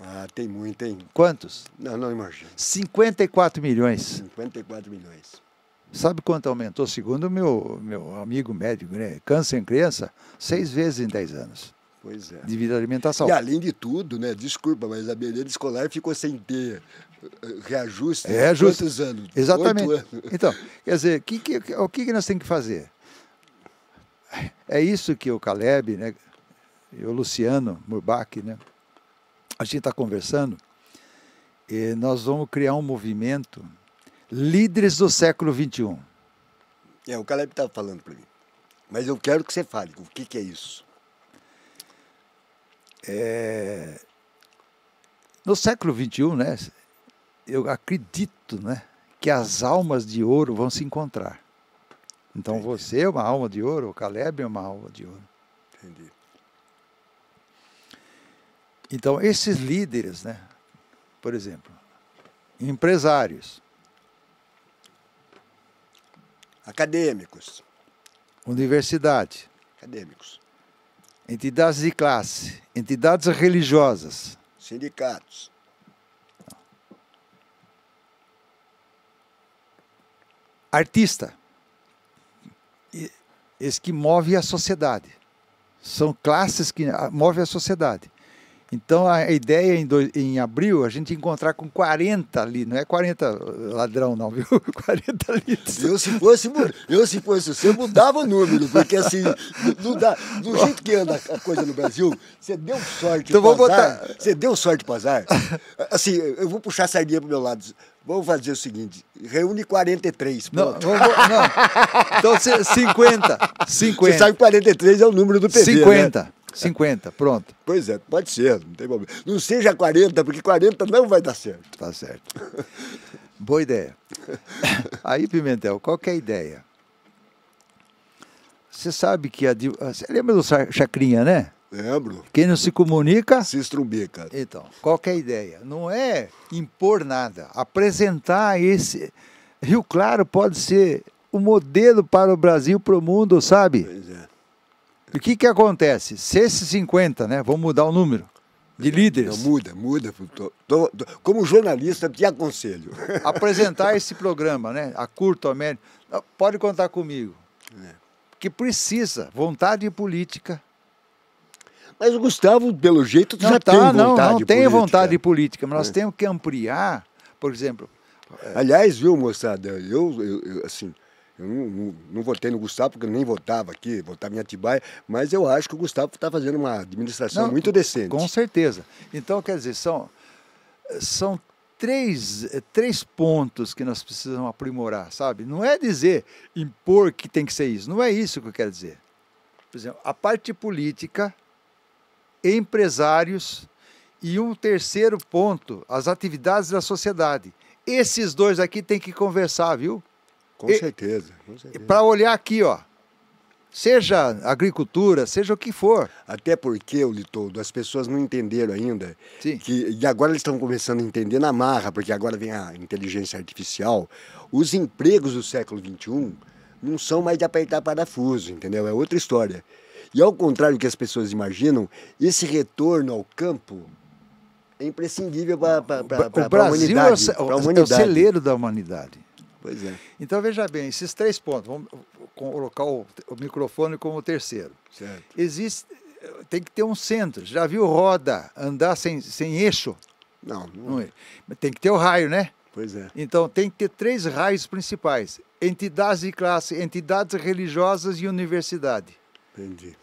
Ah, tem muito, hein? Quantos? Não imagino. 54 milhões. 54 milhões. Sabe quanto aumentou? Segundo o meu amigo médico, né? Câncer em criança, 6 vezes em 10 anos. Pois é. Devido à alimentação. E além de tudo, né? Desculpa, mas a merenda escolar ficou sem ter reajuste há quantos anos? Exatamente. 8 anos. Então, quer dizer, o que nós temos que fazer? É isso que o Caleb, né? E o Luciano Murbach, né? A gente está conversando e nós vamos criar um movimento Líderes do Século XXI. O Caleb está falando para mim. Mas eu quero que você fale. O que é isso? No século XXI, né? Eu acredito, né? Que as almas de ouro vão se encontrar. Então você é uma alma de ouro, o Caleb é uma alma de ouro. Entendi. Então, esses líderes, né? Por exemplo, empresários, acadêmicos, universidade, acadêmicos, entidades de classe, entidades religiosas, sindicatos, artista, esse que move a sociedade. São classes que movem a sociedade. Então, a ideia em abril, a gente encontrar com 40 ali, não é 40 ladrão não, viu? 40 litros. Eu, se fosse você, mudava o número, porque assim, não dá, do jeito que anda a coisa no Brasil, você deu sorte pro azar. Você deu sorte pro azar. Assim, eu vou puxar a sardinha pro meu lado. Vamos fazer o seguinte, reúne 43. Não. Então, 50. Você sabe que 43 é o número do PV, 50. Né? 50, pronto. Pois é, pode ser, não tem problema. Não seja 40, porque 40 não vai dar certo. Tá certo. Boa ideia. Aí, Pimentel, qual que é a ideia? Você sabe que você lembra do Chacrinha, né? Lembro. Quem não se comunica... se estrumbica. Então, qual que é a ideia? Não é impor nada, apresentar esse... Rio Claro pode ser um modelo para o Brasil, para o mundo, sabe? Pois é. E o que acontece? Se esses 50, né? Vamos mudar o número de líderes. Não, muda. Como jornalista, te aconselho. Apresentar esse programa, né? A curto, a médio. Pode contar comigo. Que precisa, vontade política. Mas o Gustavo, pelo jeito, já tem vontade política. Não tem vontade política, mas nós temos que ampliar, por exemplo... Aliás, viu, moçada, assim, Eu não votei no Gustavo, porque eu nem votava aqui, votava em Atibaia, mas eu acho que o Gustavo está fazendo uma administração muito decente. Com certeza. Então, quer dizer, são três pontos que nós precisamos aprimorar, sabe? Não é dizer, impor que tem que ser isso, não é isso que eu quero dizer. Por exemplo, a parte política, empresários e um terceiro ponto, as atividades da sociedade. Esses dois aqui tem que conversar, viu? Com certeza. Para olhar aqui, ó, seja agricultura, seja o que for. Até porque, Litoldo, as pessoas não entenderam ainda. Sim. E agora eles estão começando a entender na marra, porque agora vem a inteligência artificial. Os empregos do século XXI não são mais de apertar parafuso, entendeu? É outra história. E ao contrário do que as pessoas imaginam, esse retorno ao campo é imprescindível para a humanidade. É o celeiro da humanidade. Pois é. Então, veja bem, esses 3 pontos, vamos colocar o microfone como terceiro. Certo. Tem que ter um centro. Já viu roda andar sem eixo? Não é. Tem que ter o raio, né? Pois é. Então, tem que ter 3 raios principais. Entidades de classe, entidades religiosas e universidade. Entendi.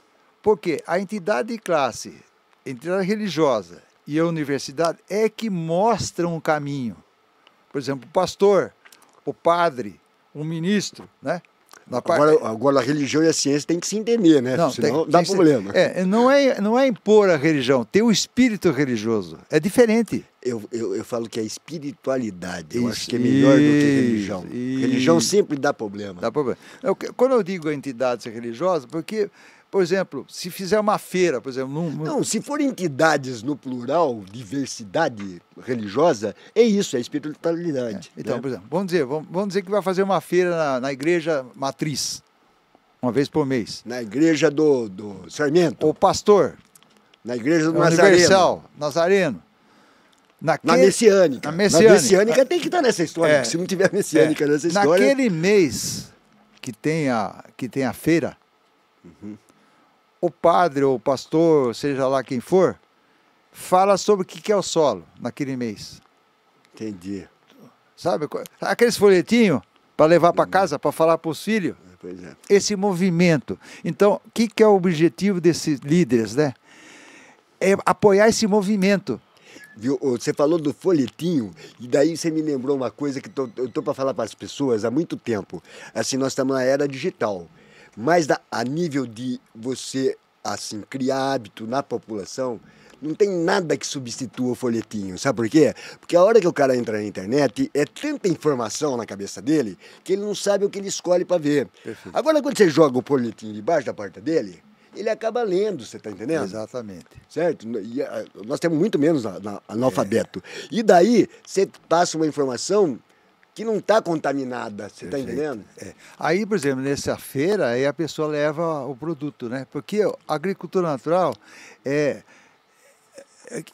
Porque a entidade de classe, entidade religiosa e a universidade é que mostram o caminho. Por exemplo, o pastor, o padre, o ministro, né? Agora a religião e a ciência tem que se entender, né? Não, senão dá problema. Não é impor a religião, ter o espírito religioso. É diferente. Eu falo que é espiritualidade. Eu acho que é melhor do que religião. Religião sempre dá problema. Dá problema. Quando eu digo entidades religiosas, porque, por exemplo, se fizer uma feira, por exemplo... Não, se for entidades no plural, diversidade religiosa, é isso, é espiritualidade. Então, né? por exemplo, vamos dizer que vai fazer uma feira na igreja matriz, uma vez por mês. Na igreja do Sarmento. O pastor. Na igreja do Universal, Nazareno. Na messiânica. Na messiânica tem que estar nessa história, porque se não tiver messiânica nessa história... Naquele mês que tem a feira, o padre ou o pastor, seja lá quem for, fala sobre o que é o solo naquele mês. Entendi. Sabe? Aqueles folhetinhos para levar para casa, para falar para os filhos. Pois é. Esse movimento. Então, o que é o objetivo desses líderes, né? É apoiar esse movimento. Viu? Você falou do folhetinho, e daí você me lembrou uma coisa que eu estou para falar para as pessoas há muito tempo. Assim, nós estamos na era digital. Mas a nível de você, assim, criar hábito na população, não tem nada que substitua o folhetinho. Sabe por quê? Porque a hora que o cara entra na internet, é tanta informação na cabeça dele que ele não sabe o que ele escolhe para ver. Perfeito. Agora, quando você joga o folhetinho debaixo da porta dele, ele acaba lendo, você está entendendo? Exatamente. Certo? E, nós temos muito menos analfabeto. E daí, você passa uma informação que não está contaminada, você está entendendo? Aí, por exemplo, nessa feira, aí a pessoa leva o produto, né? Porque a agricultura natural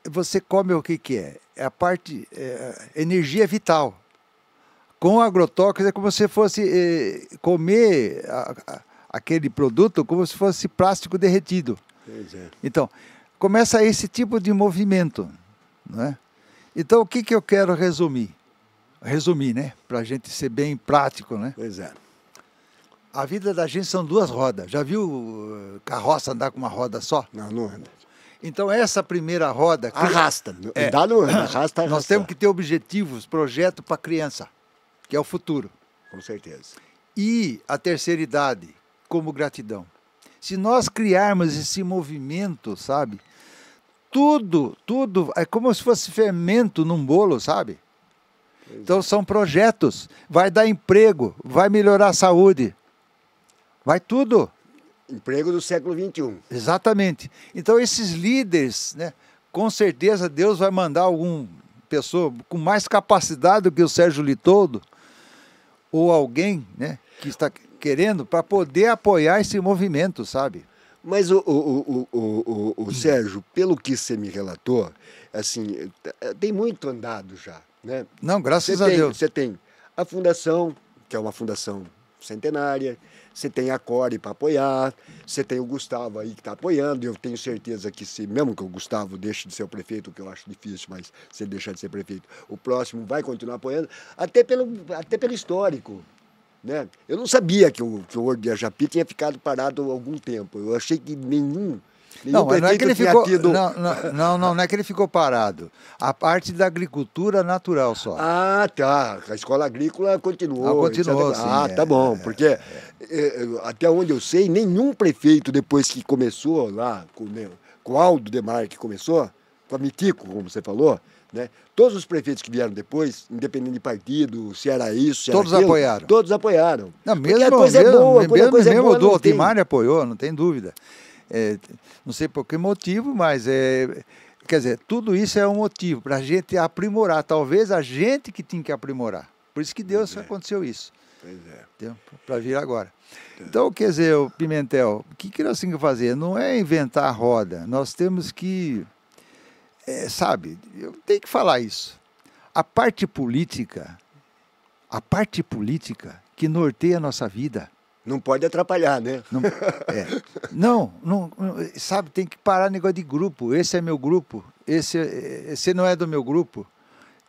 você come o que é? É a parte, energia vital. Com agrotóxicos é como se fosse comer aquele produto como se fosse plástico derretido. Pois é. Então, começa esse tipo de movimento, né? Então, o que eu quero resumir? Resumir, né? Para a gente ser bem prático, né? Pois é. A vida da gente são 2 rodas. Já viu carroça andar com uma roda só? Não anda. Então, essa primeira roda... Arrasta. Arrasta. Nós temos que ter objetivos, projeto para a criança, que é o futuro. Com certeza. E a terceira idade, como gratidão. Se nós criarmos esse movimento, sabe? Tudo é como se fosse fermento num bolo, sabe? Então são projetos, vai dar emprego, vai melhorar a saúde, vai tudo. Emprego do século XXI. Exatamente. Então esses líderes, né, com certeza Deus vai mandar alguma pessoa com mais capacidade do que o Sérgio Litoldo, ou alguém, né, que está querendo para poder apoiar esse movimento, sabe? Mas o Sérgio, pelo que você me relatou, assim, tem muito andado já, né? Não, graças a Deus. Você tem a fundação, que é uma fundação centenária, você tem a Core para apoiar, você tem o Gustavo aí que está apoiando, eu tenho certeza que se mesmo que o Gustavo deixe de ser o prefeito, o que eu acho difícil, mas se ele deixar de ser prefeito, o próximo vai continuar apoiando, até pelo histórico, né? Eu não sabia que o Horto de Ajapi tinha ficado parado há algum tempo. Eu achei que nenhum Não, mas não é que ele tinha ficou. tido... Não é que ele ficou parado. A parte da agricultura natural só. Ah, tá. A escola agrícola continuou. Continuou, etc. sim. Ah, tá bom. Porque até onde eu sei, nenhum prefeito, depois que começou lá, com o Aldo Demar, que começou, com a Mitico, como você falou, né? Todos os prefeitos que vieram depois, independente de partido, se era isso, se era Todos aquilo, apoiaram. todos apoiaram. Não, Porque mesmo, a coisa é boa, quando a coisa é boa, o do não tem. Altimar apoiou, não tem dúvida. Não sei por que motivo, mas quer dizer, tudo isso é um motivo para a gente aprimorar. Talvez a gente que tinha que aprimorar. Por isso que Deus aconteceu isso. Pois é. Para vir agora. Então, quer dizer, o Pimentel, o que nós temos que fazer? Não é inventar a roda. Nós temos que, sabe, eu tenho que falar isso. A parte política que norteia a nossa vida. Não pode atrapalhar, né? Não, sabe, tem que parar negócio de grupo. Esse é meu grupo, esse não é do meu grupo,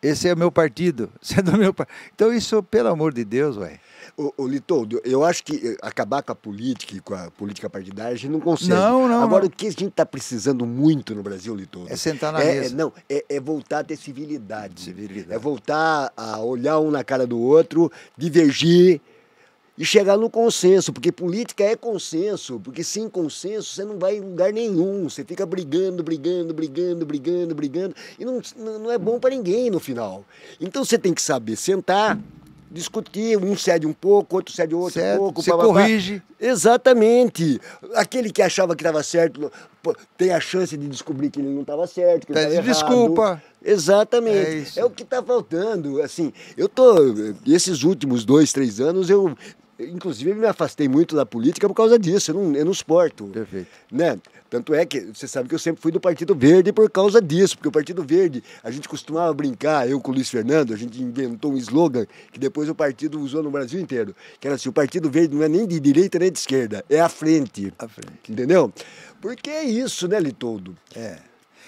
esse é meu partido, esse é do meu partido. Então isso, pelo amor de Deus, ué. Ô Litoldo, eu acho que acabar com a política e com a política partidária a gente não consegue. Não. Agora, o que a gente está precisando muito no Brasil, Litoldo? É sentar na mesa. É voltar a ter civilidade. É voltar a olhar um na cara do outro, divergir e chegar no consenso, porque política é consenso, porque sem consenso você não vai em lugar nenhum, você fica brigando, e não é bom para ninguém no final. Então você tem que saber sentar, discutir, um cede um pouco, outro cede outro certo, pouco. você corrige. Exatamente. Aquele que achava que estava certo tem a chance de descobrir que ele não estava certo, que ele estava errado. Desculpa. Exatamente. É o que está faltando. Assim, esses últimos 2, 3 anos, inclusive, me afastei muito da política por causa disso. Eu não suporto. Perfeito. Né? Tanto é que você sabe que eu sempre fui do Partido Verde por causa disso, porque o Partido Verde, a gente costumava brincar, eu com o Luiz Fernando, a gente inventou um slogan que depois o partido usou no Brasil inteiro, que era assim: o Partido Verde não é nem de direita nem de esquerda, é a frente. A frente. Entendeu? Porque é isso, né, Litoldo?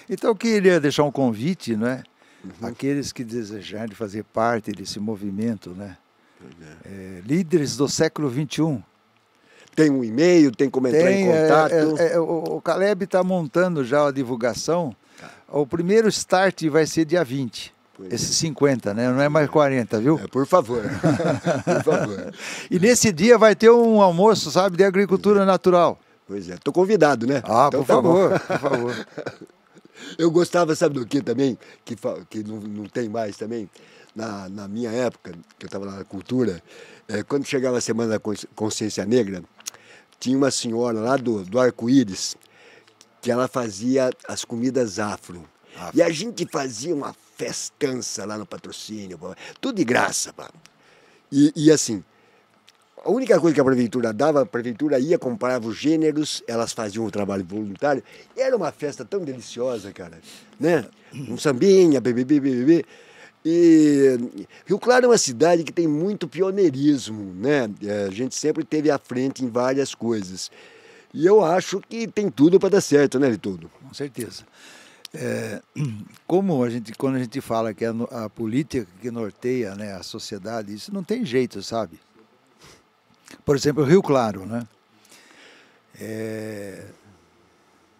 Então eu queria deixar um convite, né? Aqueles que desejarem fazer parte desse movimento, né? Líderes do século XXI. Tem um e-mail, tem como entrar em contato? O Caleb está montando já a divulgação. O primeiro start vai ser dia 20. Esses 50, né? Não é mais 40, viu? Por favor. Por favor. E nesse dia vai ter um almoço, sabe, de agricultura natural. Pois é, estou convidado, né? Então, por favor. Eu gostava, sabe do que também? Que não tem mais também? Na minha época, que eu estava lá na cultura, quando chegava a Semana da Consciência Negra, tinha uma senhora lá do Arco-Íris que ela fazia as comidas afro. E a gente fazia uma festança lá no patrocínio, tudo de graça. Pá. E assim, a única coisa que a prefeitura dava, a prefeitura ia, comprava os gêneros, elas faziam o trabalho voluntário. E era uma festa tão deliciosa, cara. Né? Um sambinha, bebê. E Rio Claro é uma cidade que tem muito pioneirismo, né? A gente sempre esteve à frente em várias coisas. E eu acho que tem tudo para dar certo, né, Litoldo? Com certeza. Quando a gente fala que a política que norteia, né, a sociedade, isso não tem jeito, sabe? Por exemplo, o Rio Claro, né?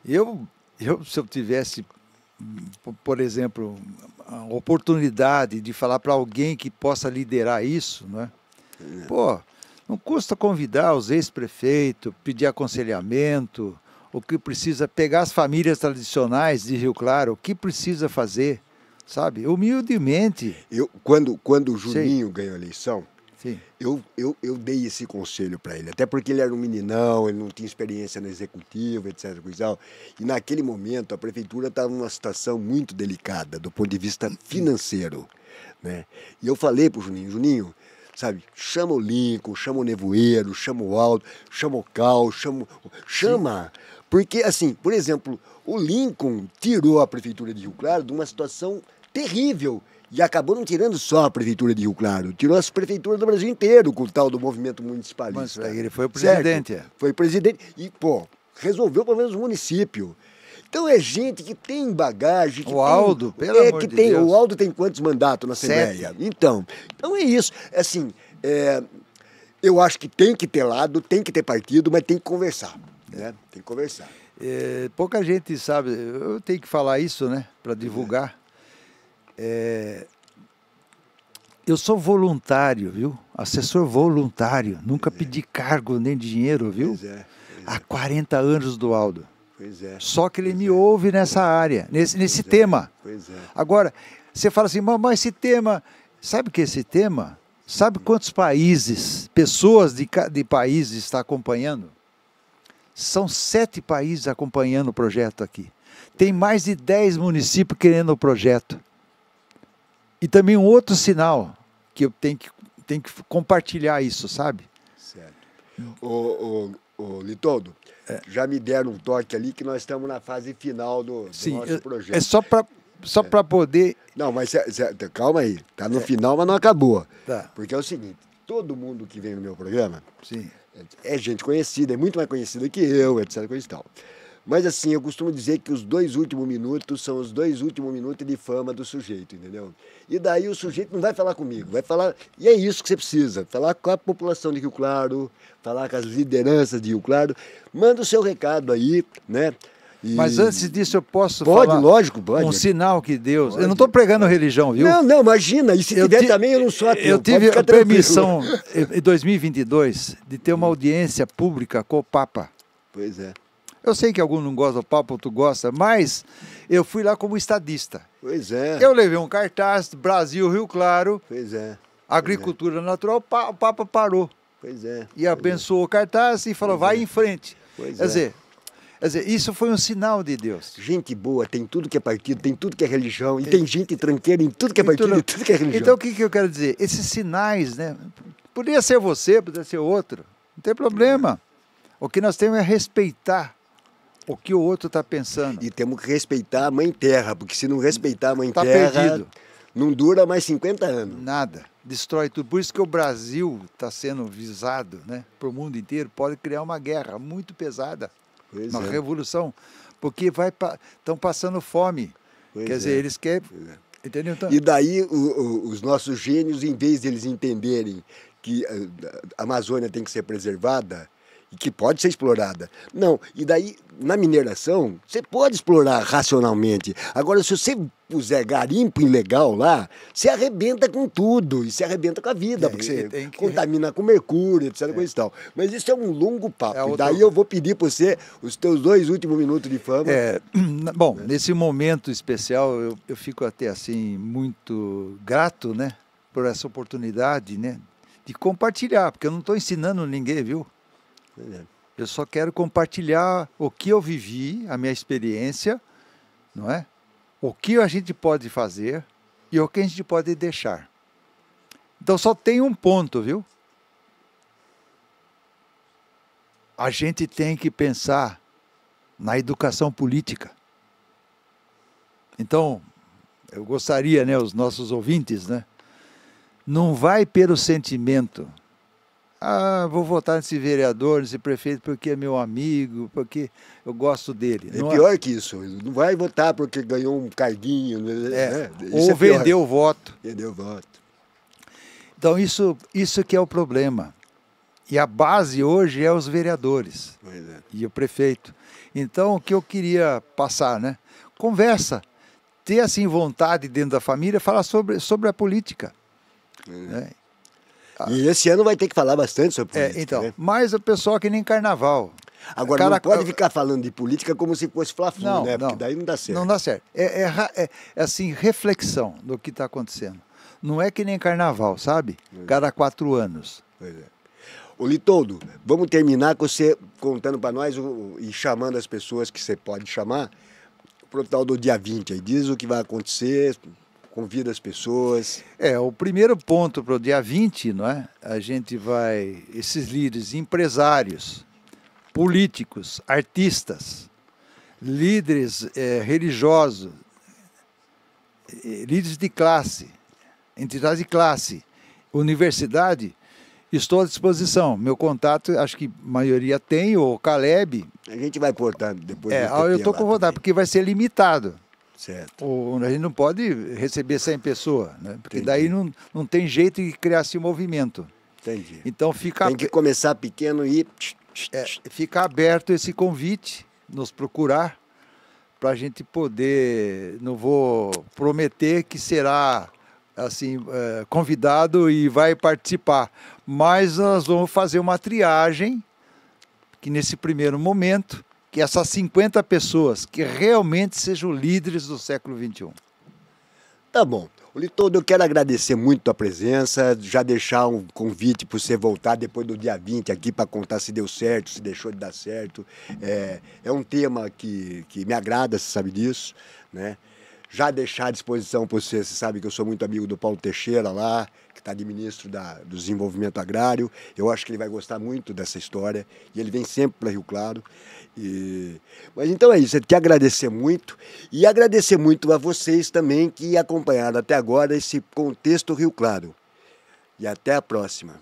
Se eu tivesse, por exemplo, a oportunidade de falar para alguém que possa liderar isso, né? Não custa convidar os ex-prefeitos, pedir aconselhamento, o que precisa pegar as famílias tradicionais de Rio Claro, o que precisa fazer, sabe? Humildemente. Quando o Juninho ganhou a eleição, sim, eu dei esse conselho para ele, até porque ele era um meninão, ele não tinha experiência no executivo, etc. E naquele momento a prefeitura estava numa situação muito delicada do ponto de vista financeiro, né? E eu falei para o Juninho, sabe, chama o Lincoln, chama o Nevoeiro, chama o Aldo, chama o Cal, chama. Porque, assim, por exemplo, o Lincoln tirou a prefeitura de Rio Claro de uma situação terrível. E acabou não tirando só a prefeitura de Rio Claro, tirou as prefeituras do Brasil inteiro com o tal do movimento municipalista. Mas ele foi o presidente. Certo? Foi presidente e, resolveu pelo menos o município. Então é gente que tem bagagem. Que Aldo, pelo amor de Deus. O Aldo tem quantos mandatos na Assembleia? 7. Então é isso. Assim, Eu acho que tem que ter lado, tem que ter partido, mas tem que conversar, né? Tem que conversar. Pouca gente sabe, eu tenho que falar isso, né, para divulgar. Eu sou voluntário, viu? Assessor voluntário, nunca pedi cargo nem dinheiro, viu? Há 40 anos do Aldo. Pois é. Só que ele me ouve nessa área, nesse tema. Pois é. Agora, você fala assim, mas esse tema, sabe que esse tema, sabe quantos países, pessoas de países está acompanhando? São 7 países acompanhando o projeto aqui. Tem mais de 10 municípios querendo o projeto. E também um outro sinal, que eu tenho que compartilhar isso, sabe? Certo. Ô Litoldo, já me deram um toque ali que nós estamos na fase final do nosso projeto. É só para poder... Não, mas calma aí, tá no final, mas não acabou. Tá. Porque é o seguinte, todo mundo que vem no meu programa Sim. é gente conhecida, é muito mais conhecida que eu, etc, coisa e tal. Mas assim, eu costumo dizer que os 2 últimos minutos são os 2 últimos minutos de fama do sujeito, entendeu? E daí o sujeito não vai falar comigo, vai falar... E é isso que você precisa, falar com a população de Rio Claro, falar com as lideranças de Rio Claro. Manda o seu recado aí, né? Mas antes disso eu posso falar... Lógico, pode. Um sinal que Deus... Eu não estou pregando religião, viu? Não, imagina. E se tiver também, eu não sou ateu. Eu tive a permissão, em 2022, de ter uma audiência pública com o Papa. Pois é. Eu sei que alguns não gostam do Papa, outro gosta, mas eu fui lá como estadista. Pois é. Eu levei um cartaz, Brasil, Rio Claro, pois é. Agricultura natural, o Papa parou. Pois é. E abençoou o cartaz e falou, vai em frente. Quer dizer, isso foi um sinal de Deus. Gente boa, tem tudo que é partido, tem tudo que é religião, e tem gente tranqueira em tudo que é partido e tudo que é religião. Então o que eu quero dizer? Esses sinais, né? Poderia ser você, poderia ser outro, não tem problema. O que nós temos é respeitar o que o outro está pensando. E temos que respeitar a Mãe Terra, porque se não respeitar a Mãe Terra, perdido. Não dura mais 50 anos. Nada, destrói tudo. Por isso que o Brasil está sendo visado, né, para o mundo inteiro, pode criar uma guerra muito pesada, uma revolução, porque estão passando fome. Quer dizer, eles querem... Entendeu? Então... E daí os nossos gênios, em vez de eles entenderem que a Amazônia tem que ser preservada, e que pode ser explorada. Não, e daí, na mineração, você pode explorar racionalmente. Agora, se você puser garimpo ilegal lá, você arrebenta com tudo, e você arrebenta com a vida, porque você contamina com mercúrio, etc, coisa e tal. Mas isso é um longo papo, e daí eu vou pedir para você os teus 2 últimos minutos de fama. Bom, nesse momento especial, eu fico até assim, muito grato, né, por essa oportunidade, né, de compartilhar, porque eu não estou ensinando ninguém, viu? Eu só quero compartilhar o que eu vivi, a minha experiência, não é? O que a gente pode fazer e o que a gente pode deixar. Então só tem um ponto, viu? A gente tem que pensar na educação política. Então, eu gostaria, né, os nossos ouvintes, né, não vai pelo sentimento. Vou votar nesse vereador, nesse prefeito porque é meu amigo, porque eu gosto dele. É pior que isso. Não vai votar porque ganhou um carguinho. Né? Ou vendeu o voto. Vendeu o voto. Então, isso que é o problema. E a base hoje é os vereadores e o prefeito. Então, o que eu queria passar, né? Conversa. Ter, assim, vontade dentro da família, falar sobre a política. Né? E esse ano vai ter que falar bastante sobre política. Então, né? Mas o pessoal que nem carnaval. Agora, não pode ficar falando de política como se fosse Fla-Flu, né? Porque daí não dá certo. Não dá certo. É assim, reflexão do que está acontecendo. Não é que nem carnaval, sabe? Cada 4 anos. Pois é. Ô Litoldo, vamos terminar com você contando para nós e chamando as pessoas que você pode chamar para o tal do dia 20. Aí diz o que vai acontecer... Convida as pessoas. O primeiro ponto para o dia 20, não é? A gente vai, esses líderes, empresários, políticos, artistas, líderes religiosos, líderes de classe, entidades de classe, universidade, estou à disposição. Meu contato, acho que a maioria tem, o Caleb. A gente vai portar depois. Eu estou com vontade, porque vai ser limitado. Certo. A gente não pode receber 100 pessoas, né? Porque daí não tem jeito de criar esse movimento. Entendi. Então fica... Tem que começar pequeno e... fica aberto esse convite, nos procurar, para a gente poder, não vou prometer que será assim, convidado e vai participar, mas nós vamos fazer uma triagem, que nesse primeiro momento, que essas 50 pessoas que realmente sejam líderes do século XXI. Tá bom. Litondo, eu quero agradecer muito a presença, já deixar um convite para você voltar depois do dia 20 aqui para contar se deu certo, se deixou de dar certo. É um tema que me agrada, você sabe disso, né? Já deixar à disposição para você, você sabe que eu sou muito amigo do Paulo Teixeira lá, que está de ministro do Desenvolvimento Agrário. Eu acho que ele vai gostar muito dessa história e ele vem sempre para Rio Claro. Mas então é isso, eu te agradecer muito e agradecer muito a vocês também que acompanharam até agora esse Contexto Rio Claro. E até a próxima.